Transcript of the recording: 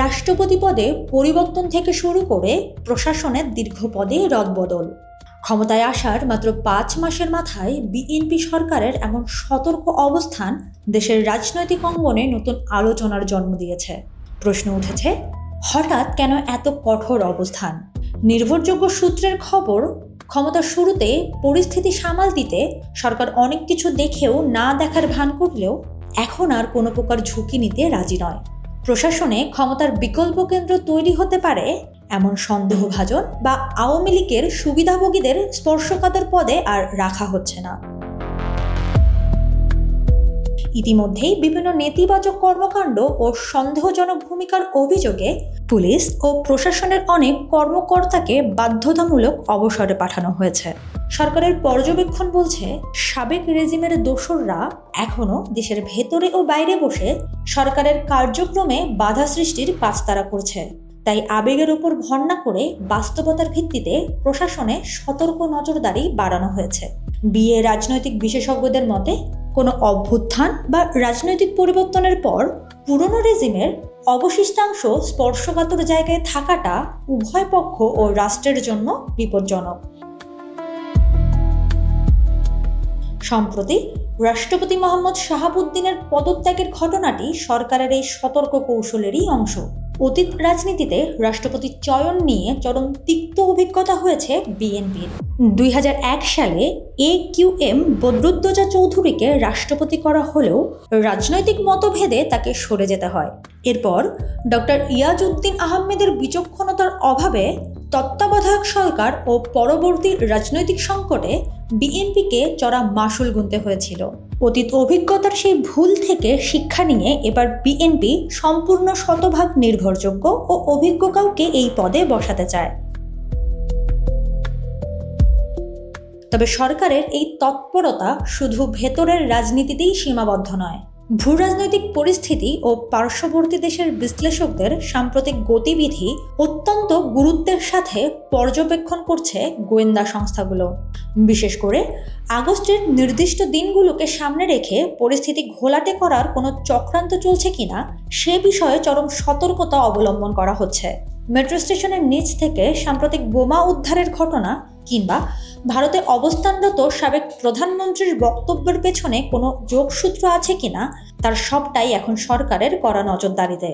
রাষ্ট্রপতি পদে পরিবর্তন থেকে শুরু করে প্রশাসনের দীর্ঘ পদে রদবদল। ক্ষমতায় আসার মাত্র 5 মাসের মাথায় বিএনপি সরকারের এমন সতর্ক অবস্থান দেশের রাজনৈতিক অঙ্গনে নতুন আলোচনার জন্ম দিয়েছে। প্রশ্ন উঠেছে, হঠাৎ কেন এত কঠোর অবস্থান? নির্ভরযোগ্য সূত্রের খবর, ক্ষমতার শুরুতে পরিস্থিতি সামাল দিতে সরকার অনেক কিছু দেখেও না দেখার ভান করলেও এখন আর কোনো প্রকার ঝুঁকি নিতে রাজি নয়। প্রশাসনে ক্ষমতার বিকল্প কেন্দ্র তৈরি হতে পারে এমন সন্দেহভাজন বা আওয়ামী লীগের সুবিধাভোগীদের স্পর্শকাতর পদে আর রাখা হচ্ছে না। ইতিমধ্যেই বিভিন্ন নেতিবাচক কর্মকাণ্ড ও সন্দেহজনক ভূমিকার অভিযোগে পুলিশ ও প্রশাসনের অনেক কর্মকর্তাকে বাধ্যতামূলক অবসরে পাঠানো হয়েছে। সরকারের পর্যবেক্ষণ বলছে, সাবেক রেজিমের দোসররা এখনো দেশের ভেতরে ও বাইরে বসে সরকারের কার্যক্রমে বাধা সৃষ্টির কাজতারা করছে। তাই আবেগের উপর ভর না করে বাস্তবতার ভিত্তিতে প্রশাসনে সতর্ক নজরদারি বাড়ানো হয়েছে। বিএ রাজনৈতিক বিশেষজ্ঞদের মতে, কোনো অভ্যুত্থান বা রাজনৈতিক পরিবর্তনের পর পুরনো রেজিমের অবশিষ্টাংশ স্পর্শকাতর জায়গায় থাকাটা উভয় পক্ষ ও রাষ্ট্রের জন্য বিপজ্জনক। সম্প্রতি রাষ্ট্রপতি মোহাম্মদ শাহাবুদ্দিনের পদত্যাগের ঘটনাটি সরকারের এই সতর্ক কৌশলেরই অংশ। অতীত রাজনীতিতে রাষ্ট্রপতি চয়ন নিয়ে চরম তিক্ত অভিজ্ঞতা হয়েছে বিএনপির। 2001 সালে AQM বদরুদ্দোজা চৌধুরীকে রাষ্ট্রপতি করা হলেও রাজনৈতিক মতভেদে তাকে সরে যেতে হয়। এরপর ডক্টর ইয়াজউদ্দিন আহমেদের বিচক্ষণতার অভাবে তত্ত্বাবধায়ক সরকার ও পরবর্তী রাজনৈতিক সংকটে বিএনপিকে চড়া মাশুল গুনতে হয়েছিল। অতীত অভিজ্ঞতার সেই ভুল থেকে শিক্ষা নিয়ে এবার বিএনপি সম্পূর্ণ শতভাগ নির্ভরযোগ্য ও অভিজ্ঞ কাউকে এই পদে বসাতে চায়। তবে সরকারের এই তৎপরতা শুধু ভেতরের রাজনীতিতেই সীমাবদ্ধ নয়। ভূ রাজনৈতিক পরিস্থিতি ও পার্শ্ববর্তী দেশের বিশ্লেষকদের সাম্প্রতিক গতিবিধি অত্যন্ত গুরুত্বের সাথে পর্যবেক্ষণ করছে গোয়েন্দা সংস্থাগুলো। বিশেষ করে আগস্টের নির্দিষ্ট দিনগুলোকে সামনে রেখে পরিস্থিতি ঘোলাটে করার কোনো চক্রান্ত চলছে কিনা সে বিষয়ে চরম সতর্কতা অবলম্বন করা হচ্ছে। মেট্রো স্টেশনের নিচ থেকে সাম্প্রতিক বোমা উদ্ধারের ঘটনা কিংবা ভারতে অবস্থানরত সাবেক প্রধানমন্ত্রীর বক্তব্যের পেছনে কোনো যোগসূত্র আছে কিনা তার সবটাই এখন সরকারের কড়া নজরদারিতে।